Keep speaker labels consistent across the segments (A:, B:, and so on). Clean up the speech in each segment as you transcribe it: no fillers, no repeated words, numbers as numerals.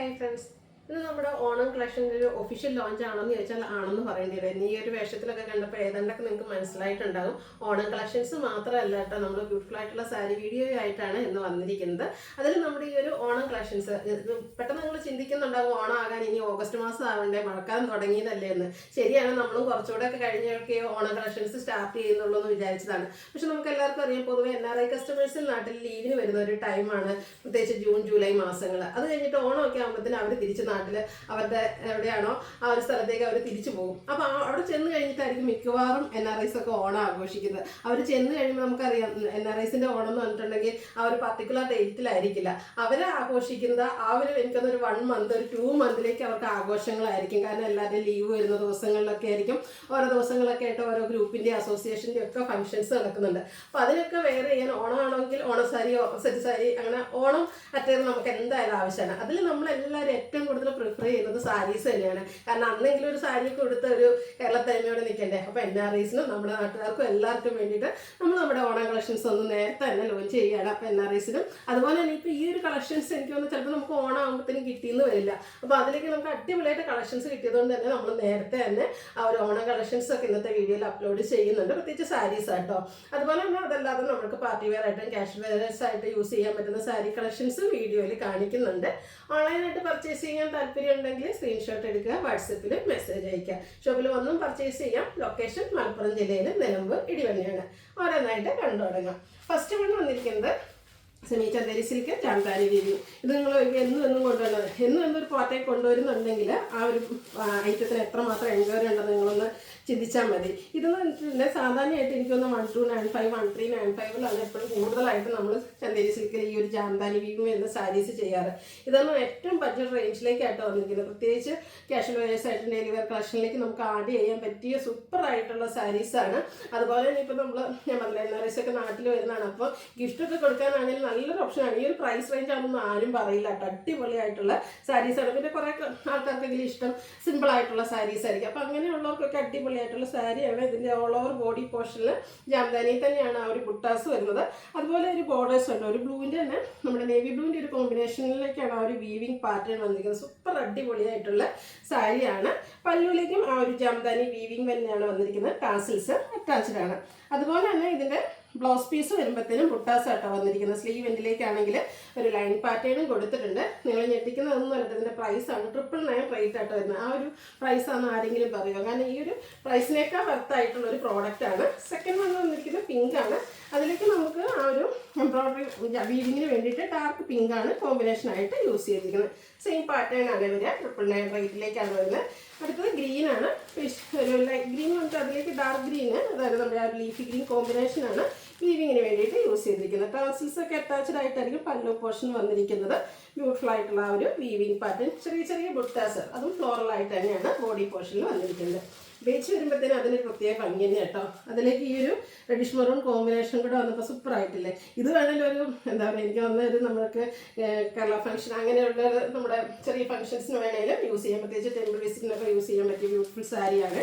A: Hi friends. ഇത് നമ്മുടെ ഓണം കളക്ഷൻ്റെ ഒരു ഒഫീഷ്യൽ ലോഞ്ച് ആണെന്ന് ചോദിച്ചാൽ ആണെന്ന് പറയേണ്ടി വരും. ഈ ഒരു വേഷത്തിലൊക്കെ കണ്ടപ്പോൾ ഏതാണ്ടൊക്കെ നിങ്ങൾക്ക് മനസ്സിലായിട്ടുണ്ടാകും. ഓണം കളക്ഷൻസ് മാത്രമല്ല കേട്ടോ, നമ്മൾ ബ്യൂട്ടിഫുൾ ആയിട്ടുള്ള സാരി വീഡിയോ ആയിട്ടാണ് ഇന്ന് വന്നിരിക്കുന്നത്. അതിൽ നമ്മുടെ ഈ ഒരു ഓണം കളക്ഷൻസ് പെട്ടെന്ന് നിങ്ങൾ ചിന്തിക്കുന്നുണ്ടാകും ഓണം ആകാൻ ഇനി ഓഗസ്റ്റ് മാസം ആവണ്ടേ, മഴക്കാലം തുടങ്ങിയതല്ലേ എന്ന്. ശരിയാണ്, നമ്മളും കുറച്ചുകൂടെ ഒക്കെ കഴിഞ്ഞൊക്കെ ഓണം കളക്ഷൻസ് സ്റ്റാർട്ട് ചെയ്യുന്നുള്ളൂ എന്ന് വിചാരിച്ചതാണ്. പക്ഷെ നമുക്ക് എല്ലാവർക്കും അറിയാം, പൊതുവെ NRI കസ്റ്റമേഴ്സിൽ നാട്ടിൽ ലീവിന് വരുന്ന ഒരു ടൈമാണ്, പ്രത്യേകിച്ച് ജൂൺ ജൂലൈ മാസങ്ങൾ. അത് കഴിഞ്ഞിട്ട് ഓണമൊക്കെ ആകുമ്പോഴത്തേന് അവർ തിരിച്ച് അവരുടെ എവിടെയാണോ ആ ഒരു സ്ഥലത്തേക്ക് അവർ തിരിച്ചു പോകും. അപ്പോൾ അവിടെ ചെന്ന് കഴിഞ്ഞിട്ടായിരിക്കും മിക്കവാറും NRIs ഒക്കെ ഓണം ആഘോഷിക്കുന്നത്. അവർ ചെന്ന് കഴിയുമ്പോൾ നമുക്കറിയാം NRIസിൻ്റെ ഓണം എന്ന് പറഞ്ഞിട്ടുണ്ടെങ്കിൽ ആ ഒരു പർട്ടിക്കുലർ ഡേറ്റിലായിരിക്കില്ല അവർ ആഘോഷിക്കുന്നത്. ആ ഒരു എനിക്കൊന്നൊരു 1 മന്ത് ഒരു 2 മന്തിലേക്ക് അവർക്ക് ആഘോഷങ്ങളായിരിക്കും. കാരണം എല്ലാവരുടെയും ലീവ് വരുന്ന ദിവസങ്ങളിലൊക്കെ ആയിരിക്കും, ഓരോ ദിവസങ്ങളൊക്കെ ആയിട്ട് ഓരോ ഗ്രൂപ്പിൻ്റെ അസോസിയേഷൻ്റെ ഒക്കെ ഫംഗ്ഷൻസ് നടക്കുന്നുണ്ട്. അപ്പോൾ അതിനൊക്കെ വെയർ ചെയ്യാൻ ഓണമാണെങ്കിൽ ഓണസാരിയോ സെറ്റ് സാരി അങ്ങനെ ഓണം അറ്റേത് നമുക്ക് എന്തായാലും ആവശ്യമാണ്. അതിൽ നമ്മളെല്ലാവരും ഏറ്റവും കൂടുതൽ പ്രിഫർ ചെയ്യുന്നത് സാരീസ് തന്നെയാണ്. കാരണം അന്നെങ്കിലും ഒരു സാരിയൊക്കെ കൊടുത്ത ഒരു കേരളത്തനിമയോടെ നിൽക്കണ്ടേ. അപ്പോൾ NRIസിനും നമ്മുടെ നാട്ടുകാർക്കും എല്ലാവർക്കും വേണ്ടിയിട്ട് നമ്മൾ നമ്മുടെ ഓണം കളക്ഷൻസ് ഒന്ന് നേരത്തെ തന്നെ ലോഞ്ച് ചെയ്യുകയാണ്. അപ്പോൾ NRIസിനും അതുപോലെ തന്നെ ഇപ്പോൾ ഈ ഒരു കളക്ഷൻസ് എനിക്ക് തോന്നുന്നു ചിലപ്പോൾ നമുക്ക് ഓണം ആകുമ്പോഴത്തേനും കിട്ടിയെന്ന് വരില്ല. അപ്പോൾ അതിലേക്ക് നമുക്ക് അടിപൊളിയായിട്ട് കളക്ഷൻസ് കിട്ടിയതുകൊണ്ട് തന്നെ നമ്മൾ നേരത്തെ തന്നെ ആ ഒരു ഓണം കളക്ഷൻസ് ഒക്കെ ഇന്നത്തെ വീഡിയോയിൽ അപ്ലോഡ് ചെയ്യുന്നുണ്ട്, പ്രത്യേകിച്ച് സാരീസ് ആട്ടോ. അതുപോലെ തന്നെ അതല്ലാതെ നമുക്ക് പാർട്ടി വെയർ ആയിട്ടും ക്യാഷ് വെയർസ് ആയിട്ട് യൂസ് ചെയ്യാൻ പറ്റുന്ന സാരി കളക്ഷൻസ് വീഡിയോയിൽ കാണിക്കുന്നുണ്ട്. ഓൺലൈനായിട്ട് പർച്ചേസ് ചെയ്യാൻ താല്പര്യം ഉണ്ടെങ്കിൽ സ്ക്രീൻഷോട്ട് എടുക്കുക, വാട്സപ്പിൽ മെസ്സേജ് അയക്കുക. ഷോപ്പിൽ വന്നും പർച്ചേസ് ചെയ്യാം. ലൊക്കേഷൻ മലപ്പുറം ജില്ലയിൽ നിലമ്പൂർ ഇടിവണ്ണയാണ്. ഓരോന്നായിട്ട് കണ്ടു തുടങ്ങാം. ഫസ്റ്റ് വൺ വന്നിരിക്കുന്നത് സെമി ചന്തേരി സിൽക്ക് ജാംതാനി വീവി. ഇത് നിങ്ങൾ എന്നും കൊണ്ടുവരുന്നത് എന്നൊരു പോർട്ടേക്ക് കൊണ്ടുവരുന്നുണ്ടെങ്കിൽ ആ ഒരു ഐറ്റത്തിന് എത്രമാത്രം എൻക്വയറി ഉണ്ടെന്ന് നിങ്ങളൊന്ന് ചിന്തിച്ചാൽ മതി. ഇതെന്ന് പറഞ്ഞിട്ടുണ്ടെങ്കിൽ സാധാരണയായിട്ട് എനിക്കൊന്ന് 1295 1395 എപ്പോഴും കൂടുതലായിട്ട് നമ്മൾ ചന്തേരി സിൽക്കിൽ ഈ ഒരു ജാംതാനി വീവി വരുന്ന സാരീസ് ചെയ്യാറ്. ഇതാണ് ഏറ്റവും ബഡ്ജറ്റ് റേഞ്ചിലേക്കായിട്ട് വന്നിരിക്കുന്നത്. പ്രത്യേകിച്ച് ക്യാഷ്വൽ വെയേഴ്സ് ആയിട്ട് ഡെയിലി വെയർ കളക്ഷനിലേക്ക് നമുക്ക് ആഡ് ചെയ്യാൻ പറ്റിയ സൂപ്പർ ആയിട്ടുള്ള സാരീസാണ്. അതുപോലെ തന്നെ ഇപ്പോൾ നമ്മൾ ഞാൻ പറഞ്ഞില്ല NRIs ഒക്കെ നാട്ടിൽ വരുന്നതാണ്. അപ്പോൾ ഗിഫ്റ്റൊക്കെ കൊടുക്കാനാണെങ്കിൽ നല്ലൊരു ഓപ്ഷനാണ്. ഈ ഒരു പ്രൈസ് റേഞ്ച് ആണെന്നൊന്നും ആരും പറയില്ല കേട്ടോ. അടിപൊളിയായിട്ടുള്ള സാരീസാണ്. പിന്നെ കുറേ ആൾക്കാർക്കെങ്കിലും ഇഷ്ടം സിമ്പിൾ ആയിട്ടുള്ള സാരീസ് ആയിരിക്കും. അപ്പോൾ അങ്ങനെയുള്ളവർക്കൊക്കെ അടിപൊളിയായിട്ടുള്ള സാരിയാണ്. ഇതിൻ്റെ ഓൾ ഓവർ ബോഡി പോർഷനിൽ ജാംദാനി തന്നെയാണ് ആ ഒരു ബുട്ടാസ് വരുന്നത്. അതുപോലെ ഒരു ബോർഡേഴ്സ് ഉണ്ട്, ഒരു ബ്ലൂവിൻ്റെ തന്നെ നമ്മുടെ നേവി ബ്ലൂവിൻ്റെ ഒരു കോമ്പിനേഷനിലേക്കാണ് ആ ഒരു വീവിങ് പാറ്റേൺ വന്നിരിക്കുന്നത്. സൂപ്പർ അടിപൊളിയായിട്ടുള്ള സാരിയാണ്. പല്ലുവിലേക്കും ആ ഒരു ജാംദാനി വീവിങ് തന്നെയാണ് വന്നിരിക്കുന്നത്. ടാസിൽസ് അറ്റാച്ച്ഡ് ആണ്. അതുപോലെ തന്നെ ഇതിൻ്റെ ബ്ലൗസ് പീസ് വരുമ്പോഴത്തേനും ബുട്ടാസ് ആട്ടോ വന്നിരിക്കുന്നത്. സ്ലീവ് എൻഡിലേക്കാണെങ്കിൽ ഒരു ലൈൻ പാറ്റേണും കൊടുത്തിട്ടുണ്ട്. നിങ്ങൾ ഞെട്ടിക്കുന്നതൊന്നും അല്ല, ഇതിൻ്റെ പ്രൈസാണ് 999 റേറ്റ് ആട്ടോ വരുന്നത്. ആ ഒരു പ്രൈസാണെന്ന് ആരെങ്കിലും പറയുമോ? കാരണം ഈ ഒരു പ്രൈസിനേക്കാൾ വർത്തായിട്ടുള്ള ഒരു പ്രോഡക്റ്റാണ്. സെക്കൻഡ് വന്ന് വന്നിരിക്കുന്നത് പിങ്കാണ്. അതിലേക്ക് നമുക്ക് ആ ഒരു എംബ്രോയ്ഡറി വീവിങ്ങിന് വേണ്ടിയിട്ട് ഡാർക്ക് പിങ്കാണ് കോമ്പിനേഷനായിട്ട് യൂസ് ചെയ്തിരിക്കുന്നത്. സെയിം പാറ്റേൺ ആണ് ഇവർ 999 റേറ്റിലേക്കാണ് വരുന്നത്. അടുത്തത് ഗ്രീനാണ്. ഒരു ലൈറ്റ് ഗ്രീൻ വന്നിട്ട് അതിലേക്ക് ഡാർക്ക് ഗ്രീന്, അതായത് നമ്മുടെ ആ ലീഫി ഗ്രീൻ കോമ്പിനേഷനാണ് വീവിങ്ങിന് വേണ്ടിയിട്ട് യൂസ് ചെയ്തിരിക്കുന്നത്. ടാസിൽസ് ഒക്കെ അറ്റാച്ച്ഡ് ആയിട്ടായിരിക്കും പല്ലു പോർഷൻ വന്നിരിക്കുന്നത്. ബ്യൂട്ടിഫുൾ ആയിട്ടുള്ള ആ ഒരു വീവിങ് പാറ്റേൺ, ചെറിയ ചെറിയ ബുട്ടാസ്, അതും ഫ്ലോറൽ ആയിട്ട് തന്നെയാണ് ബോഡി പോർഷനിൽ വന്നിരിക്കുന്നത്. ബേച്ച് വരുമ്പോഴത്തേനും അതിനൊരു പ്രത്യേക ഭംഗി തന്നെ കേട്ടോ. അതിലേക്ക് ഈ ഒരു റെഡിഷ് മെറൂൺ കോമ്പിനേഷൻ കൂടെ വന്നപ്പോൾ സൂപ്പർ ആയിട്ടില്ലേ. ഇത് വേണമെങ്കിൽ ഒരു എന്താ പറയുക, എനിക്ക് വന്നൊരു നമ്മൾക്ക് കേരള ഫംഗ്ഷൻ അങ്ങനെയുള്ള നമ്മുടെ ചെറിയ ഫംഗ്ഷൻസിന് വേണമെങ്കിലും യൂസ് ചെയ്യാൻ, പ്രത്യേകിച്ച് ടെമ്പിൾ വിസിറ്റിനൊക്കെ യൂസ് ചെയ്യാൻ പറ്റിയ ബ്യൂട്ടിഫുൾ സാരിയാണ്.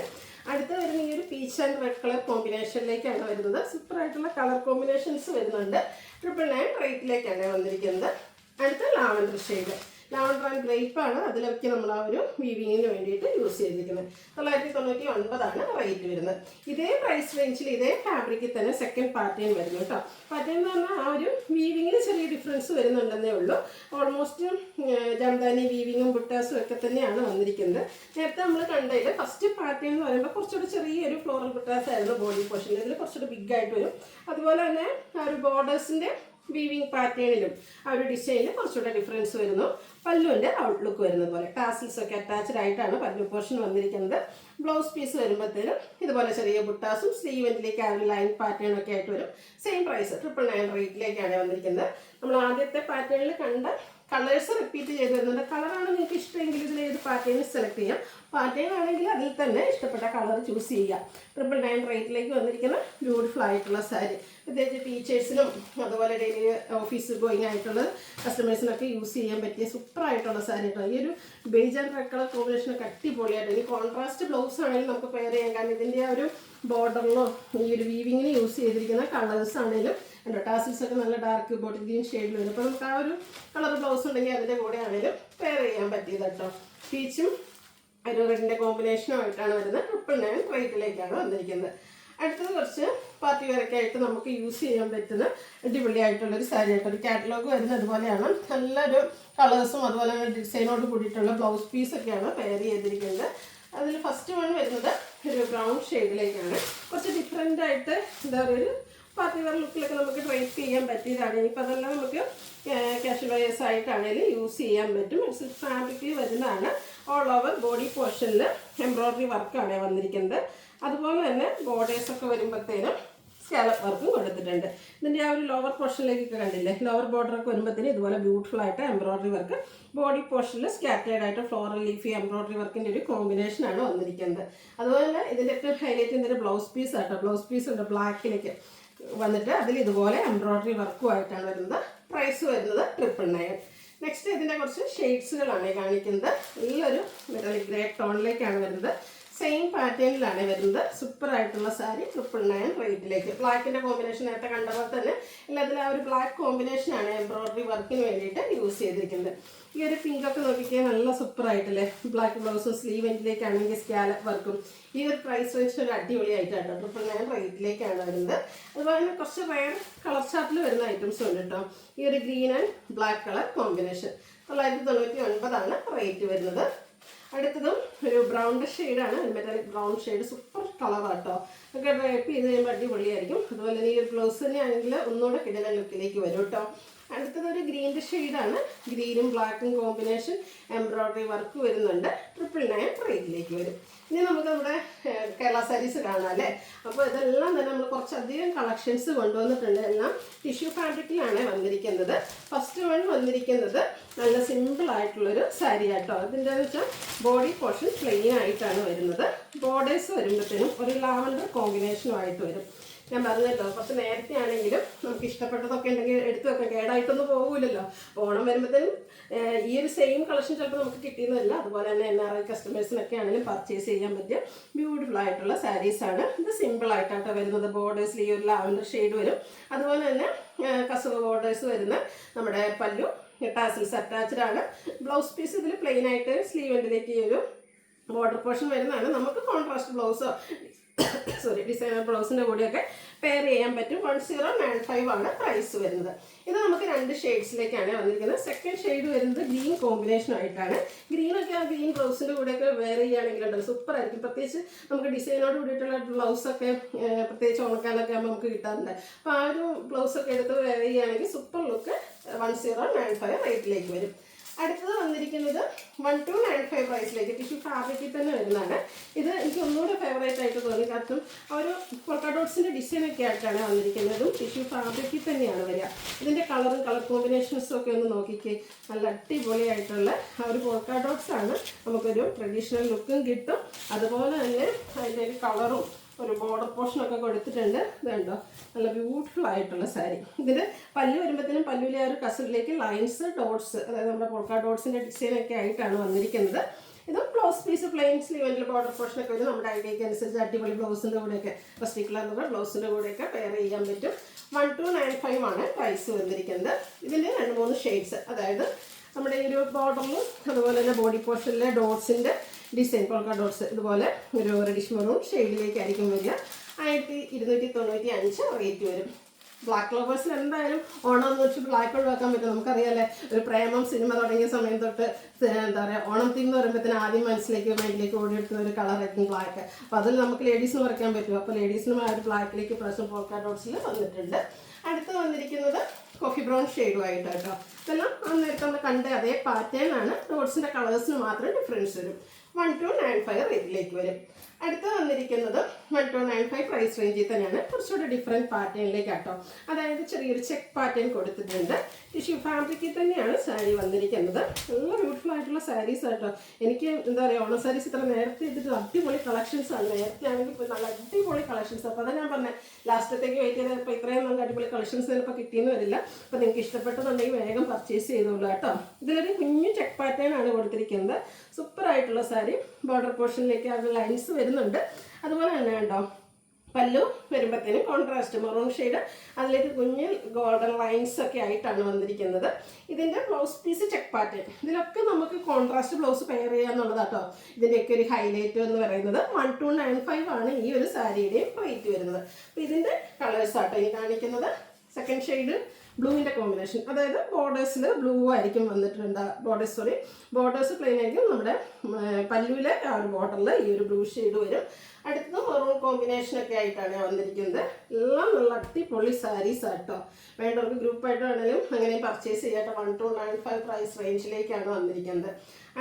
A: അടുത്ത വരുന്ന ഈ ഒരു പീച്ച് ആൻഡ് റെഡ് കളർ കോമ്പിനേഷനിലേക്കാണ് വരുന്നത്. സൂപ്പറായിട്ടുള്ള കളർ കോമ്പിനേഷൻസ് വരുന്നുണ്ട്. 999 റേറ്റിലേക്കാണ് വന്നിരിക്കുന്നത്. അടുത്ത ലാവൻഡർ ഷെയ്ഡ്, ലാവൻഡർ ആൻഡ് ഗ്രേപ്പാണ് അതിലൊക്കെ നമ്മൾ ആ ഒരു വീവിങ്ങിന് വേണ്ടിയിട്ട് യൂസ് ചെയ്തിരിക്കുന്നത്. 999 റേറ്റ് വരുന്നത്. ഇതേ പ്രൈസ് റേഞ്ചിൽ ഇതേ ഫാബ്രിക്കിൽ തന്നെ സെക്കൻഡ് പാറ്റേൺ വരുന്നു കേട്ടോ. പാറ്റേൺ എന്ന് പറഞ്ഞാൽ ആ ഒരു വീവിങ്ങിന് ചെറിയ ഡിഫറൻസ് വരുന്നുണ്ടെന്നേ ഉള്ളൂ. ഓൾമോസ്റ്റ് ജാംദാനി വീവിങ്ങും ബുട്ടാസും ഒക്കെ തന്നെയാണ് വന്നിരിക്കുന്നത്. നേരത്തെ നമ്മൾ കണ്ടതിൽ ഫസ്റ്റ് പാറ്റേൺ എന്ന് പറയുമ്പോൾ കുറച്ചുകൂടി ചെറിയൊരു ഫ്ലോറൽ ബുട്ടാസ് ആയിരുന്നു ബോഡി പോർഷനിൽ. ഇതിൽ കുറച്ചുകൂടി ബിഗ് ആയിട്ട് വരും. അതുപോലെ തന്നെ ആ ഒരു ബോർഡേഴ്സിൻ്റെ വീവിങ് പാറ്റേണിലും ആ ഒരു ഡിസൈനിൽ കുറച്ചുകൂടെ ഡിഫറൻസ് വരുന്നു. പല്ലുവിൻ്റെ ഔട്ട്ലുക്ക് വരുന്നത് പോലെ ടാസിൽസ് ഒക്കെ അറ്റാച്ച്ഡ് ആയിട്ടാണ് പല്ലു പോർഷൻ വന്നിരിക്കുന്നത്. ബ്ലൗസ് പീസ് വരുമ്പോഴത്തേനും ഇതുപോലെ ചെറിയ ബുട്ടാസും സ്ലീവെന്റിലേക്ക് ആ ഒരു ലൈൻ പാറ്റേൺ ഒക്കെ ആയിട്ട് വരും. സെയിം പ്രൈസ് 999 റേറ്റിലേക്കാണ് വന്നിരിക്കുന്നത്. നമ്മൾ ആദ്യത്തെ പാറ്റേണിൽ കണ്ട കളേഴ്സ് റിപ്പീറ്റ് ചെയ്ത് വരുന്നുണ്ട്. കളറാണ് നിങ്ങൾക്ക് ഇഷ്ടമെങ്കിൽ ഇതിൽ ഏത് പാറ്റേൺ സെലക്ട് ചെയ്യാം. പാറ്റേൺ ആണെങ്കിൽ അതിൽ തന്നെ ഇഷ്ടപ്പെട്ട കളർ ചൂസ് ചെയ്യാം. 999 റേറ്റിലേക്ക് വന്നിരിക്കുന്ന ബ്യൂട്ടിഫുൾ ആയിട്ടുള്ള സാരി, പ്രത്യേകിച്ച് ടീച്ചേഴ്സിനും അതുപോലെ ഡെയിലി ഓഫീസ് ഗോയിങ് ആയിട്ടുള്ള കസ്റ്റമേഴ്സിനൊക്കെ യൂസ് ചെയ്യാൻ പറ്റിയ സൂപ്പറായിട്ടുള്ള സാരി കേട്ടോ. ഈ ഒരു ബേജ് ആൻഡ് റെഡ് കളർ കോമ്പിനേഷനൊക്കെ അടിപൊളിയായിട്ട്. ഈ കോൺട്രാസ്റ്റ് ബ്ലൗസ് ആണെങ്കിലും നമുക്ക് പെയർ ചെയ്യാൻ, കാരണം ഇതിൻ്റെ ആ ഒരു ബോർഡറിലോ ഈ ഒരു വീവിങ്ങിന് യൂസ് ചെയ്തിരിക്കുന്ന കളേഴ്സ് ആണെങ്കിലും കണ്ടോ ടാസിൽസ് ഒക്കെ നല്ല ഡാർക്ക് ബോട്ടിൽ ഗ്രീൻ ഷെയ്ഡിൽ വരും. അപ്പോൾ നമുക്ക് ആ ഒരു കളർ ബ്ലൗസ് ഉണ്ടെങ്കിൽ അതിൻ്റെ കൂടെ ആണെങ്കിലും പെയർ ചെയ്യാൻ പറ്റിയത് കേട്ടോ. പീച്ചും ഒരു റെഡിൻ്റെ കോമ്പിനേഷനുമായിട്ടാണ് വരുന്നത്. 999 റേറ്റിലേക്കാണ് വന്നിരിക്കുന്നത്. അടുത്തത് കുറച്ച് പാർട്ടി വെയറൊക്കെ ആയിട്ട് നമുക്ക് യൂസ് ചെയ്യാൻ പറ്റുന്ന അടിപൊളിയായിട്ടുള്ളൊരു സാരി ആയിട്ട് ഒരു കാറ്റലോഗ് വരുന്നത് അതുപോലെയാണ്. നല്ലൊരു കളേഴ്സും അതുപോലെ തന്നെ ഡിസൈനോട് കൂടിയിട്ടുള്ള ബ്ലൗസ് പീസൊക്കെയാണ് പെയർ ചെയ്തിരിക്കുന്നത്. അതിൽ ഫസ്റ്റ് വൺ വരുന്നത് ഒരു ബ്രൗൺ ഷെയ്ഡിലേക്കാണ്. കുറച്ച് ഡിഫറെൻ്റ് ആയിട്ട് എന്താ പറയുക ഒരു പാർട്ടി വെയർ ലുക്കിലൊക്കെ നമുക്ക് ഡ്രൈപ്പ് ചെയ്യാൻ പറ്റിയതാണ്. ഇനിയിപ്പോൾ അതെല്ലാം നമുക്ക് കാഷ്വൽ വെയേഴ്സ് ആയിട്ടാണെങ്കിലും യൂസ് ചെയ്യാൻ പറ്റും. സിൽക്ക് ഫാബ്രിക്കിൽ വരുന്നതാണ്. ഓൾ ഓവർ ബോഡി പോർഷനിൽ എംബ്രോയ്ഡറി വർക്കാണ് വന്നിരിക്കുന്നത്. അതുപോലെ തന്നെ ബോർഡേഴ്സൊക്കെ വരുമ്പോഴത്തേനും സ്കാലപ്പ് വർക്കും കൊടുത്തിട്ടുണ്ട്. ഇതിൻ്റെ ആ ഒരു ലോവർ പോർഷനിലേക്കൊക്കെ കണ്ടില്ലേ, ലോവർ ബോർഡറൊക്കെ വരുമ്പോഴത്തേനും ഇതുപോലെ ബ്യൂട്ടിഫുൾ ആയിട്ട് എംബ്രോയ്ഡറി വർക്ക്, ബോഡി പോർഷനിൽ സ്കാറ്റേഡ് ആയിട്ട് ഫ്ലോറൽ ലീഫി എംബ്രോയ്ഡറി വർക്കിൻ്റെ ഒരു കോമ്പിനേഷനാണ് വന്നിരിക്കുന്നത്. അതുപോലെ തന്നെ ഇതിൻ്റെയൊക്കെ ഹൈലൈറ്റ് ചെയ്യുന്നൊരു ബ്ലൗസ് പീസ് ആട്ടോ. ബ്ലൗസ് പീസ് ഉണ്ട് ബ്ലാക്കിലേക്ക് വന്നിട്ട് അതിൽ ഇതുപോലെ എംബ്രോയ്ഡറി വർക്കുമായിട്ടാണ് വരുന്നത്. പ്രൈസ് വരുന്നത് 999. നെക്സ്റ്റ് ഇതിൻ്റെ കുറച്ച് ഷെയ്ഡ്സുകളാണ് കാണിക്കുന്നത്. നല്ലൊരു മെറ്റാലിക് ഗ്രേ ടോണിലേക്കാണ് വരുന്നത്. സെയിം പാറ്റേണിലാണ് വരുന്നത്. സൂപ്പർ ആയിട്ടുള്ള സാരി 999 റേറ്റിലേക്ക്. ബ്ലാക്കിൻ്റെ കോമ്പിനേഷൻ നേരത്തെ കണ്ട പോലെ തന്നെ എല്ലാത്തിലും ആ ഒരു ബ്ലാക്ക് കോമ്പിനേഷനാണ് എംബ്രോയ്ഡറി വർക്കിന് വേണ്ടിയിട്ട് യൂസ് ചെയ്തിരിക്കുന്നത്. ഈ ഒരു പിങ്കൊക്കെ നോക്കിക്കാൻ നല്ല സൂപ്പർ ആയിട്ടല്ലേ. ബ്ലാക്ക് ബ്ലൗസും സ്ലീവ് എൻഡിലേക്കാണെങ്കിൽ സ്കാലപ്പ് വർക്കും. ഈ ഒരു പ്രൈസ് റേഞ്ചിന് ഒരു അടിപൊളിയായിട്ടാണ് 999 റേറ്റിലേക്കാണ് വരുന്നത്. അതുപോലെ തന്നെ കുറച്ച് റയർ കളർ ചാർട്ടിൽ വരുന്ന ഐറ്റംസ് ഉണ്ട് കേട്ടോ. ഈ ഒരു green and black colour combination 999 rate വരുന്നത്. അടുത്തതും ഒരു ബ്രൗൺ ഷെയ്ഡാണ്. മെറ്റാലിക് ബ്രൗൺ ഷെയ്ഡ് സൂപ്പർ കളറാട്ടോ. ഒക്കെ ഡ്രൈപ്പ് ചെയ്ത് കഴിയുമ്പോൾ അടിപൊളിയായിരിക്കും. അതുപോലെ തന്നെ ഈ ഒരു ബ്ലൗസ് തന്നെ ആണെങ്കിൽ ഒന്നുകൂടെ കിടല ലുക്കിലേക്ക് വരും കേട്ടോ. അടുത്തതൊരു ഗ്രീൻ്റെ ഷെയ്ഡാണ്. ഗ്രീനും ബ്ലാക്കും കോമ്പിനേഷൻ എംബ്രോയ്ഡറി വർക്ക് വരുന്നുണ്ട്. 999 റേറ്റിലേക്ക് വരും. ഇനി നമുക്ക് നമ്മുടെ കേരള സാരീസ് കാണാം അല്ലേ. അപ്പോൾ ഇതെല്ലാം തന്നെ നമ്മൾ കുറച്ചധികം കളക്ഷൻസ് കൊണ്ടുവന്നിട്ടുണ്ട്. എല്ലാം ടിഷ്യൂ ഫാബ്രിക്കിലാണ് വന്നിരിക്കുന്നത്. ഫസ്റ്റ് വൺ വന്നിരിക്കുന്നത് നല്ല സിമ്പിൾ ആയിട്ടുള്ളൊരു സാരി ആട്ടോ. അതിൻ്റെ വെച്ചാൽ ബോഡി പോർഷൻ പ്ലെയിൻ ആയിട്ടാണ് വരുന്നത്. ബോർഡേഴ്സ് വരുമ്പോഴത്തേനും ഒരു ലാവൻഡർ കോമ്പിനേഷനുമായിട്ട് വരും. ഞാൻ പറഞ്ഞല്ലോ കുറച്ച് നേരത്തെ ആണെങ്കിലും നമുക്ക് ഇഷ്ടപ്പെട്ടതൊക്കെ ഉണ്ടെങ്കിൽ എടുത്തു വെക്കാം, കേടായിട്ടൊന്നും പോകില്ലല്ലോ. ഓണം വരുമ്പോഴത്തേനും ഈ ഒരു സെയിം കളക്ഷൻ ചിലപ്പോൾ നമുക്ക് കിട്ടിയെന്നില്ല. അതുപോലെ തന്നെ NRI കസ്റ്റമേഴ്സിനൊക്കെ ആണെങ്കിലും പർച്ചേസ് ചെയ്യാൻ പറ്റിയ ബ്യൂട്ടിഫുൾ ആയിട്ടുള്ള സാരീസാണ്. ഇത് സിമ്പിൾ ആയിട്ടാട്ടോ വരുന്നത്. ബോർഡേഴ്സിൽ ഈ ഒരു ലാവൻഡർ ഷെയ്ഡ് വരും. അതുപോലെ തന്നെ കസവ് ബോർഡേഴ്സ് വരുന്ന നമ്മുടെ പല്ലു ടാസിൽസ് അറ്റാച്ച്ഡ് ആണ്. ബ്ലൗസ് പീസ് ഇതിൽ പ്ലെയിൻ ആയിട്ട് സ്ലീവ് എൻഡിലേക്ക് ഈ ഒരു ബോർഡർ പോർഷൻ വരുന്നതാണ്. നമുക്ക് കോൺട്രാസ്റ്റ് ബ്ലൗസോ ഡിസൈനർ ബ്ലൗസിൻ്റെ കൂടെയൊക്കെ പെയർ ചെയ്യാൻ പറ്റും. 1095 ആണ് പ്രൈസ് വരുന്നത്. ഇത് നമുക്ക് 2 ഷെയ്ഡ്സിലേക്കാണ് വന്നിരിക്കുന്നത്. സെക്കൻഡ് ഷെയ്ഡ് വരുന്നത് ഗ്രീൻ കോമ്പിനേഷനായിട്ടാണ്. ഗ്രീനൊക്കെ ആ ഗ്രീൻ ബ്ലൗസിൻ്റെ കൂടെയൊക്കെ വെയർ ചെയ്യുകയാണെങ്കിൽ സൂപ്പർ ആയിരിക്കും. പ്രത്യേകിച്ച് നമുക്ക് ഡിസൈനോട് കൂടിയിട്ടുള്ള ബ്ലൗസൊക്കെ പ്രത്യേകിച്ച് ഉണക്കാനൊക്കെ ആകുമ്പോൾ നമുക്ക് കിട്ടാറുണ്ട്. അപ്പോൾ ആ ഒരു ബ്ലൗസൊക്കെ എടുത്ത് വെയർ ചെയ്യുകയാണെങ്കിൽ സൂപ്പർ ലുക്ക് 1095 റേറ്റിലേക്ക് വരും. അടുത്തത് വന്നിരിക്കുന്നത് 1295 പ്രൈസിലേക്ക് ടിഷ്യൂ ഫാബ്രിക്കിൽ തന്നെ വരുന്നതാണ്. ഇത് എനിക്ക് ഒന്നുകൂടെ ഫേവറേറ്റ് ആയിട്ട് തോന്നി. കാരണം ആ ഒരു പൊൾക്ക ഡോട്ട്സിൻ്റെ ഡിസൈനൊക്കെ ആയിട്ടാണ് വന്നിരിക്കുന്നതും ടിഷ്യൂ ഫാബ്രിക്കിൽ തന്നെയാണ് വരിക. ഇതിൻ്റെ കളറും കളർ കോമ്പിനേഷൻസും ഒക്കെ ഒന്ന് നോക്കിക്കേ. നല്ല അടിപൊളിയായിട്ടുള്ള ആ ഒരു പൊൾക്ക ഡോട്ട്സ് ആണ്. നമുക്കൊരു ട്രഡീഷണൽ ലുക്കും കിട്ടും. അതുപോലെ തന്നെ അതിൻ്റെ ഒരു കളറും ഒരു ബോർഡർ പോർഷനൊക്കെ കൊടുത്തിട്ടുണ്ട്. ഇതുണ്ടോ നല്ല ബ്യൂട്ടിഫുൾ ആയിട്ടുള്ള സാരി. ഇതിൻ്റെ പല്ല് വരുമ്പോഴത്തേനും പല്ലുവിലെ ആ ഒരു കസലിലേക്ക് ലൈൻസ് ഡോട്ട്സ്, അതായത് നമ്മുടെ പൊൾക്ക ഡോട്ട്സിൻ്റെ ഡിസൈനൊക്കെ ആയിട്ടാണ് വന്നിരിക്കുന്നത്. ഇത് ബ്ലൗസ് പീസ് പ്ലെയിൻ സ്ലീവിൻ്റെ ബോർഡർ പോർഷനൊക്കെ വരും. നമ്മുടെ ഐഡിയയ്ക്ക് അനുസരിച്ച് അടിപൊളി ബ്ലൗസിൻ്റെ കൂടെയൊക്കെ പർട്ടിക്കുലർ ബ്ലൗസിൻ്റെ കൂടെയൊക്കെ പെയർ ചെയ്യാൻ പറ്റും. 1295 ആണ് പ്രൈസ് വന്നിരിക്കുന്നത്. ഇതിൻ്റെ 2-3 ഷെയ്ഡ്സ്, അതായത് നമ്മുടെ ഈ ഒരു ബോർഡറിലും അതുപോലെ തന്നെ ബോഡി പോർഷനിലെ ഡോട്ട്സിൻ്റെ ഡിസൈൻ പൊൾക്ക ഡോട്ട്സ് ഇതുപോലെ ഒരു റെഡിഷ് മെറൂൺ ഷെയ്ഡിലേക്കായിരിക്കും വരിക. 1295 റേറ്റ് വരും. ബ്ലാക്ക് ലവേഴ്സിന് എന്തായാലും ഓണം എന്ന് വെച്ച് ബ്ലാക്ക് ഒഴിവാക്കാൻ പറ്റും. നമുക്കറിയാമല്ലേ, ഒരു പ്രേമം സിനിമ തുടങ്ങിയ സമയം തൊട്ട് എന്താ പറയുക, ഓണം തീം എന്ന് പറയുമ്പോഴത്തേന് ആദ്യം മൈൻഡിലേക്ക് ഓടിയെടുക്കുന്ന ഒരു കളറായിരിക്കും ബ്ലാക്ക്. അപ്പോൾ അതിൽ നമുക്ക് ലേഡീസിന് വരയ്ക്കാൻ പറ്റും. അപ്പോൾ ലേഡീസിനും ആ ഒരു ബ്ലാക്കിലേക്ക് പ്രശ്നം പൊൾക്ക ഡോട്ട്സിൽ വന്നിട്ടുണ്ട്. അടുത്ത് വന്നിരിക്കുന്നത് കോഫി ബ്രൗൺ ഷെയ്ഡുമായിട്ട് കേട്ടോ. ഇതെല്ലാം നേരത്തെ നമ്മൾ കണ്ട അതേ പാറ്റേൺ ആണ്. ഡോട്ട്സിൻ്റെ കളേഴ്സിന് മാത്രം ഡിഫറൻസ് വരും. 1295 റേറ്റിലേക്ക് വരും. അടുത്ത് വന്നിരിക്കുന്നത് 1295 പ്രൈസ് റേഞ്ചിൽ തന്നെയാണ്. കുറച്ചുകൂടി ഡിഫറെൻറ്റ് പാറ്റേണിലേക്ക് കേട്ടോ. അതായത് ചെറിയൊരു ചെക്ക് പാറ്റേൺ കൊടുത്തിട്ടുണ്ട്. ടിഷ്യൂ ഫാബ്രിക്കിൽ തന്നെയാണ് സാരി വന്നിരിക്കുന്നത്. നല്ല ബ്യൂട്ടിഫുൾ ആയിട്ടുള്ള സാരീസ് കേട്ടോ. എനിക്ക് എന്താ പറയുക, ഓണം സാരീസ് ഇത്ര നേരത്തെ ഇതിട്ട് അടിപൊളി കളക്ഷൻസ് ആണ്. നേരത്തെ ആണെങ്കിൽ ഇപ്പോൾ നല്ല അടിപൊളി കളക്ഷൻസ്. അപ്പോൾ അതാണ് ഞാൻ പറഞ്ഞത്, ലാസ്റ്റത്തേക്ക് വെയിറ്റ് ചെയ്താൽ ഇപ്പോൾ ഇത്രയും നല്ല അടിപൊളി കളക്ഷൻസ് ചിലപ്പോൾ കിട്ടിയെന്ന് വരില്ല. അപ്പോൾ നിങ്ങൾക്ക് ഇഷ്ടപ്പെട്ടതുണ്ടെങ്കിൽ വേഗം പർച്ചേസ് ചെയ്തോളൂ കേട്ടോ. ഇതിലൊരു കുഞ്ഞു ചെക്ക് പാറ്റേൺ ആണ് കൊടുത്തിരിക്കുന്നത്. സൂപ്പർ ആയിട്ടുള്ള സാരി. ബോർഡർ പോർഷനിലേക്ക് അത് ലൈൻസ് വരുന്നുണ്ട്. അതുപോലെ തന്നെ കേട്ടോ പല്ലു വരുമ്പോഴത്തേനും കോൺട്രാസ്റ്റ് മെറൂൺ ഷെയ്ഡ്, അതിലേക്ക് കുഞ്ഞ് ഗോൾഡൻ ലൈൻസ് ഒക്കെ ആയിട്ടാണ് വന്നിരിക്കുന്നത്. ഇതിൻ്റെ ബ്ലൗസ് പീസ് ചെക്ക് പാറ്റേൺ, ഇതിലൊക്കെ നമുക്ക് കോൺട്രാസ്റ്റ് ബ്ലൗസ് പെയർ ചെയ്യാന്നുള്ളതാട്ടോ ഇതിൻ്റെയൊക്കെ ഒരു ഹൈലൈറ്റ് എന്ന് പറയുന്നത്. 1295 ആണ് ഈ ഒരു സാരിയുടെയും റേറ്റ് വരുന്നത്. അപ്പോൾ ഇതിൻ്റെ കളേഴ്സ് ആട്ടോ ഇനി കാണിക്കുന്നത്. സെക്കൻഡ് ഷെയ്ഡ് ബ്ലൂവിൻ്റെ കോമ്പിനേഷൻ, അതായത് ബോർഡേഴ്സിൽ ബ്ലൂ ആയിരിക്കും വന്നിട്ടുണ്ട്. ബോർഡേഴ്സ് പ്ലെയിൻ ആയിരിക്കും. നമ്മുടെ പല്ലുവിലെ ആ ഒരു ബോർഡറിൽ ഈ ഒരു ബ്ലൂ ഷെയ്ഡ് വരും. അടുത്തത് മെറൂൺ കോമ്പിനേഷനൊക്കെ ആയിട്ടാണ് വന്നിരിക്കുന്നത്. എല്ലാം നല്ല അടിപൊളി സാരീസ് ആട്ടോ. വേണ്ടവർക്ക് ഗ്രൂപ്പായിട്ട് വേണമെങ്കിലും അങ്ങനെ പർച്ചേസ് ചെയ്യാട്ടോ. 1295 പ്രൈസ് റേഞ്ചിലേക്കാണ് വന്നിരിക്കുന്നത്.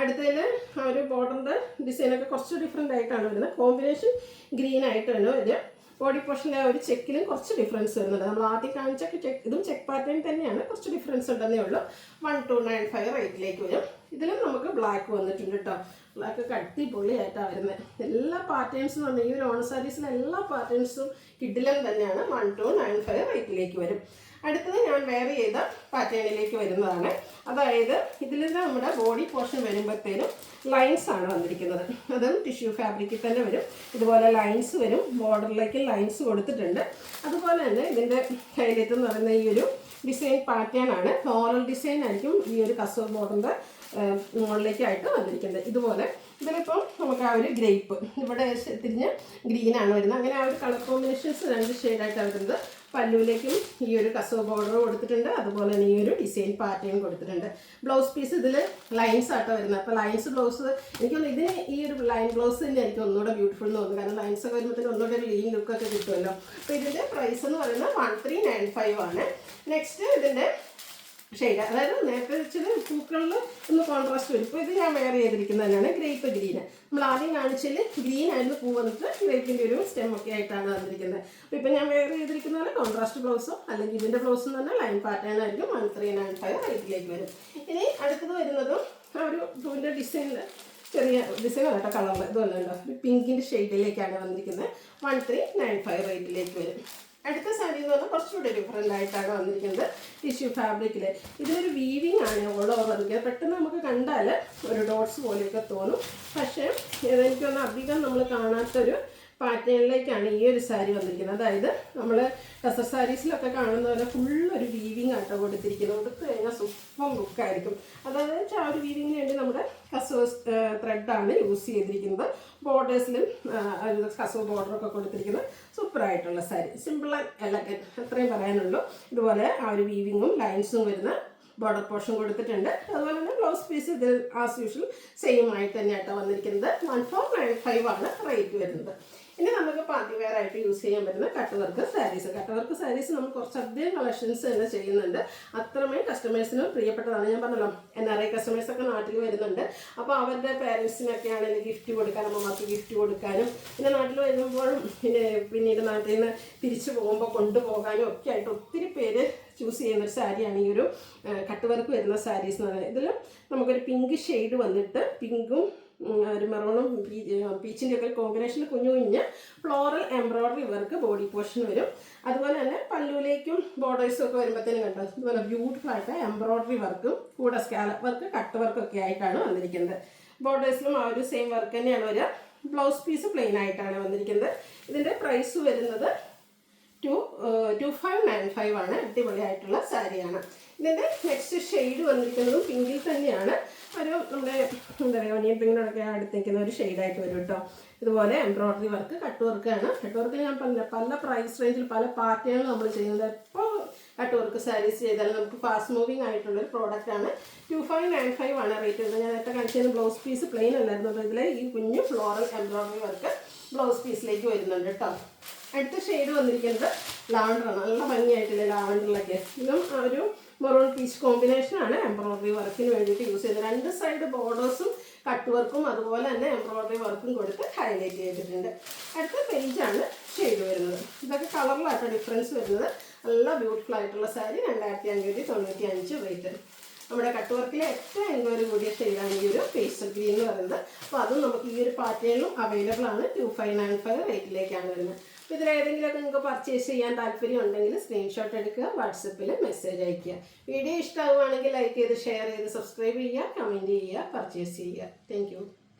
A: അടുത്തതിൽ ആ ഒരു ബോർഡറിൻ്റെ ഡിസൈനൊക്കെ കുറച്ച് ഡിഫറെൻ്റ് ആയിട്ടാണ് വരുന്നത്. കോമ്പിനേഷൻ ഗ്രീൻ ആയിട്ടാണ് വരിക. ബോഡി പോർഷനിലെ ഒരു ചെക്കിലും കുറച്ച് ഡിഫറൻസ് വരുന്നുണ്ട്. നമ്മൾ ആദ്യം കാണിച്ചൊക്കെ ഇതും ചെക്ക് പാറ്റേൺ തന്നെയാണ്, കുറച്ച് ഡിഫറൻസ് ഉണ്ടെന്നേ ഉള്ളൂ. 1295 റേറ്റിലേക്ക് വരും. ഇതിലും നമുക്ക് ബ്ലാക്ക് വന്നിട്ടുണ്ട് കേട്ടോ. ബ്ലാക്ക് ഒക്കെ അടിപൊളിയായിട്ടാണ് വരുന്നത്. എല്ലാ പാറ്റേൺസും വന്നു. ഈ ഒരു ഓൺ സാരീസിലെ എല്ലാ പാറ്റേൺസും കിഡിലും തന്നെയാണ്. 1295 റേറ്റിലേക്ക് വരും. അടുത്തത് ഞാൻ വെയർ ചെയ്ത പാറ്റേണിലേക്ക് വരുന്നതാണ്. അതായത് ഇതിൽ നമ്മുടെ ബോഡി പോർഷൻ വരുമ്പോഴത്തേനും ലൈൻസ് ആണ് വന്നിരിക്കുന്നത്. അതും ടിഷ്യൂ ഫാബ്രിക്കിൽ തന്നെ വരും. ഇതുപോലെ ലൈൻസ് വരും. ബോർഡറിലേക്ക് ലൈൻസ് കൊടുത്തിട്ടുണ്ട്. അതുപോലെ തന്നെ ഇതിൻ്റെ ഹൈലൈറ്റ് എന്ന് പറയുന്ന ഈ ഒരു ഡിസൈൻ പാറ്റേൺ ആണ്. ഫ്ലോറൽ ഡിസൈൻ ആയിരിക്കും ഈ ഒരു കസവ് ബോർഡറിൻ്റെ മുകളിലേക്കായിട്ട് വന്നിരിക്കുന്നത്. ഇതുപോലെ ഇതിലിപ്പം നമുക്ക് ആ ഒരു ഗ്രേപ്പ് ഇവിടെ തിരിഞ്ഞ് ഗ്രീനാണ് വരുന്നത്. അങ്ങനെ ആ ഒരു കളർ കോമ്പിനേഷൻസ് 2 ഷെയ്ഡായിട്ടാണ് വരുന്നത്. പല്ലുവിലേക്കും ഈ ഒരു കസവ് ബോർഡർ കൊടുത്തിട്ടുണ്ട്. അതുപോലെ തന്നെ ഈ ഒരു ഡിസൈൻ പാറ്റേൺ കൊടുത്തിട്ടുണ്ട്. ബ്ലൗസ് പീസ് ഇതിൽ ലൈൻസ് ആട്ടോ വരുന്നത്. അപ്പോൾ ലൈൻസ് ബ്ലൗസ് എനിക്കൊന്ന് ഇതിന് ഈ ഒരു ലൈൻ ബ്ലൗസ് തന്നെ എനിക്ക് ഒന്നുകൂടെ ബ്യൂട്ടിഫുൾ എന്ന് തോന്നുന്നു. കാരണം ലൈൻസ് ഒക്കെ വരുമ്പോഴത്തേന് ഒന്നുകൂടെ ഒരു ലീൻ ലുക്കൊക്കെ കിട്ടുമല്ലോ. അപ്പോൾ ഇതിൻ്റെ പ്രൈസ് എന്ന് പറയുന്നത് 1395 ആണ്. നെക്സ്റ്റ് ഇതിൻ്റെ ഷെയ്ഡ്, അതായത് നേരത്തെ വെച്ചത് പൂക്കളിൽ ഒന്ന് കോൺട്രാസ്റ്റ് വരും. ഇപ്പോൾ ഇത് ഞാൻ വെയർ ചെയ്തിരിക്കുന്നത് തന്നെയാണ് ഗ്രേപ്പ് ഗ്രീന്. നമ്മൾ ആദ്യം കാണിച്ചതിൽ ഗ്രീൻ ആയിരുന്നു പൂ വന്നിട്ട് ഗ്രേപ്പിൻ്റെ ഒരു സ്റ്റെം ഒക്കെ ആയിട്ടാണ് വന്നിരിക്കുന്നത്. അപ്പോൾ ഇപ്പോൾ ഞാൻ വെയർ ചെയ്തിരിക്കുന്ന പോലെ കോൺട്രാസ്റ്റ് ബ്ലൗസോ അല്ലെങ്കിൽ ഇതിൻ്റെ ബ്ലൗസും തന്നെ ലൈൻ പാറ്റേൺ ആയിരിക്കും. 1395 റേറ്റിലേക്ക് വരും. ഇനി അടുത്തത് വരുന്നതും ആ ഒരു പൂവിൻ്റെ ഡിസൈനിൽ ചെറിയ ഡിസൈൻ കേട്ടോ, കളറിൽ ഇതുപോലെ ഉണ്ടോ ഒരു പിങ്കിൻ്റെ ഷെയ്ഡിലേക്കാണ് വന്നിരിക്കുന്നത്. 1395 റേറ്റിലേക്ക് വരും. അടുത്ത സാരി എന്ന് പറഞ്ഞാൽ കുറച്ചുകൂടി ഡിഫറെൻ്റ് ആയിട്ടാണ് വന്നിരിക്കുന്നത്. ടിഷ്യൂ ഫാബ്രിക്കിൽ ഇതിനൊരു വീവിങ് ആണ് ഓൾ ഓവർ വന്നിരിക്കുന്നത്. പെട്ടെന്ന് നമുക്ക് കണ്ടാൽ ഒരു ഡോട്ട്സ് പോലെയൊക്കെ തോന്നും. പക്ഷേ എനിക്കൊന്ന് അധികം നമ്മൾ കാണാത്തൊരു പാറ്റേണിലേക്കാണ് ഈ ഒരു സാരി വന്നിരിക്കുന്നത്. അതായത് നമ്മൾ ടസർ സാരീസിലൊക്കെ കാണുന്ന പോലെ ഫുള്ളൊരു വീവിങ് ആട്ടോ കൊടുത്തിരിക്കുന്നത്. കൊടുത്തു കഴിഞ്ഞാൽ സൂപ്പർ ലുക്കായിരിക്കും. അതായത് ആ ഒരു വീവിങ്ങിന് വേണ്ടി നമ്മുടെ കസവ് ത്രെഡാണ് യൂസ് ചെയ്തിരിക്കുന്നത്. ബോർഡേഴ്സിലും കസവ് ബോർഡറൊക്കെ കൊടുത്തിരിക്കുന്നത് സൂപ്പറായിട്ടുള്ള സാരി. സിമ്പിൾ ആൻഡ് എലഗൻറ്റ്, അത്രയും പറയാനുള്ളൂ. ഇതുപോലെ ആ ഒരു വീവിങ്ങും ലൈൻസും വരുന്ന ബോർഡർ പോർഷൻ കൊടുത്തിട്ടുണ്ട്. അതുപോലെ തന്നെ ബ്ലൗസ് പീസ് ഇത് ആസ് യൂഷ്വൽ സെയിം ആയിട്ട് തന്നെയാട്ടോ വന്നിരിക്കുന്നത്. 1495 ആണ് റേറ്റ് വരുന്നത്. ഇനി നമുക്ക് പാർട്ടി വെയർ ആയിട്ട് യൂസ് ചെയ്യാൻ പറ്റുന്ന കട്ട് വർക്ക് സാരീസ് നമ്മൾ കുറച്ചധികം കളക്ഷൻസ് തന്നെ ചെയ്യുന്നുണ്ട്. അത്രമേ കസ്റ്റമേഴ്സിന് പ്രിയപ്പെട്ടതാണ്. ഞാൻ പറഞ്ഞല്ലോ NRI കസ്റ്റമേഴ്സൊക്കെ നാട്ടിൽ വരുന്നുണ്ട്. അപ്പോൾ അവരുടെ പേരൻസിനൊക്കെ ആണെങ്കിൽ ഗിഫ്റ്റ് കൊടുക്കാൻ, അമ്മമാർക്ക് ഗിഫ്റ്റ് കൊടുക്കാനും, പിന്നെ നാട്ടിൽ വരുമ്പോഴും പിന്നീട് നാട്ടിൽ നിന്ന് തിരിച്ചു പോകുമ്പോൾ കൊണ്ടുപോകാനും ഒക്കെ ആയിട്ട് ഒത്തിരി പേര് ചൂസ് ചെയ്യുന്നൊരു സാരിയാണ് ഈ ഒരു കട്ട് വർക്ക് വരുന്ന സാരീസ് എന്ന് പറയുന്നത്. ഇതിൽ നമുക്കൊരു പിങ്ക് ഷെയ്ഡ് വന്നിട്ട് പിങ്കും ഒരു മെറൂണും പീച്ചിൻ്റെ ഒക്കെ കോമ്പിനേഷനിൽ കുഞ്ഞു കുഞ്ഞ് floral embroidery work body portion വരും. അതുപോലെ തന്നെ പല്ലുവിലേക്കും ബോർഡേഴ്സും ഒക്കെ വരുമ്പോഴത്തേനും കണ്ടോ ഇതുപോലെ ബ്യൂട്ടിഫുൾ ആയിട്ട് എംബ്രോയ്ഡറി വർക്കും കൂടെ സ്കാലപ്പ് വർക്ക് കട്ട് വർക്കും ഒക്കെ ആയിട്ടാണ് വന്നിരിക്കുന്നത്. ബോർഡേഴ്സിലും ആ ഒരു സെയിം വർക്ക് തന്നെയാണ് വരിക. ബ്ലൗസ് പീസ് പ്ലെയിൻ ആയിട്ടാണ് വന്നിരിക്കുന്നത്. ഇതിൻ്റെ പ്രൈസ് വരുന്നത് 2595 ആണ്. അടിപൊളിയായിട്ടുള്ള സാരിയാണ്. ഇതിൻ്റെ നെക്സ്റ്റ് ഷെയ്ഡ് വന്നിരിക്കുന്നതും പിങ്കിൽ തന്നെയാണ്. ഒരു നമ്മുടെ എന്താ പറയുക ഒനിയൻ പിങ്കിനോടൊക്കെ അടുത്ത് നിൽക്കുന്ന ഒരു ഷെയ്ഡായിട്ട് വരും കേട്ടോ. ഇതുപോലെ എംബ്രോയ്ഡറി വർക്ക് കട്ട് വർക്കാണ്. കട്ട് വർക്കിൽ ഞാൻ പറഞ്ഞ പല പ്രൈസ് റേഞ്ചിൽ പല പാറ്റേണുകൾ നമ്മൾ ചെയ്യുന്നത്. എപ്പോൾ കട്ട് വർക്ക് സാരീസ് ചെയ്താലും നമുക്ക് ഫാസ്റ്റ് മൂവിങ് ആയിട്ടുള്ളൊരു പ്രോഡക്റ്റാണ്. 2595 ആണ് റേറ്റ് വരുന്നത്. ഞാൻ നേരത്തെ കാണിച്ചത് ബ്ലൗസ് പീസ് പ്ലെയിൻ അല്ലായിരുന്നു. അപ്പോൾ ഇതിൽ ഈ കുഞ്ഞു ഫ്ലോറൽ എംബ്രോയ്ഡറി വർക്ക് ബ്ലൗസ് പീസിലേക്ക് വരുന്നുണ്ട് കേട്ടോ. അടുത്ത ഷെയ്ഡ് വന്നിരിക്കുന്നത് ലാവണ്ടറാണ്. നല്ല ഭംഗിയായിട്ടില്ലേ ലാവണ്ടറിലൊക്കെ. ഇതും ഒരു മെറൂൺ പീച്ച് കോമ്പിനേഷനാണ് എംബ്രോയ്ഡറി വർക്കിന് വേണ്ടിയിട്ട് യൂസ് ചെയ്തത്. 2 സൈഡ് ബോർഡേഴ്സും കട്ട് വർക്കും അതുപോലെ തന്നെ എംബ്രോയ്ഡറി വർക്കും കൊടുത്ത് ഹൈലൈറ്റ് ചെയ്തിട്ടുണ്ട്. അടുത്ത പേജാണ് ഷെയ്ഡ് വരുന്നത്. ഇതൊക്കെ കളറിലായിട്ട് ഡിഫറൻസ് വരുന്നത്. നല്ല ബ്യൂട്ടിഫുൾ ആയിട്ടുള്ള സാരി 2595 റേറ്റ്. നമ്മുടെ കട്ട് വർക്കിലെ ഏറ്റവും എൻക്വയറി കൂടിയ ഷെയ്ഡാണ് ഈ ഒരു പേസ്റ്റൽ ഗ്രീൻ എന്ന് പറയുന്നത്. അപ്പോൾ അതും നമുക്ക് ഈ ഒരു പാറ്റേണിലും അവൈലബിൾ ആണ്. 2595 റേറ്റിലേക്കാണ് വരുന്നത്. അപ്പോൾ ഇതിലേതെങ്കിലുമൊക്കെ നിങ്ങൾക്ക് പർച്ചേസ് ചെയ്യാൻ താല്പര്യം ഉണ്ടെങ്കിൽ സ്ക്രീൻഷോട്ട് എടുക്കുക, വാട്സപ്പിൽ മെസ്സേജ് അയയ്ക്കുക. വീഡിയോ ഇഷ്ടമാവുകയാണെങ്കിൽ ലൈക്ക് ചെയ്ത് ഷെയർ ചെയ്ത് സബ്സ്ക്രൈബ് ചെയ്യുക, കമൻറ്റ് ചെയ്യുക, പർച്ചേസ് ചെയ്യുക. താങ്ക്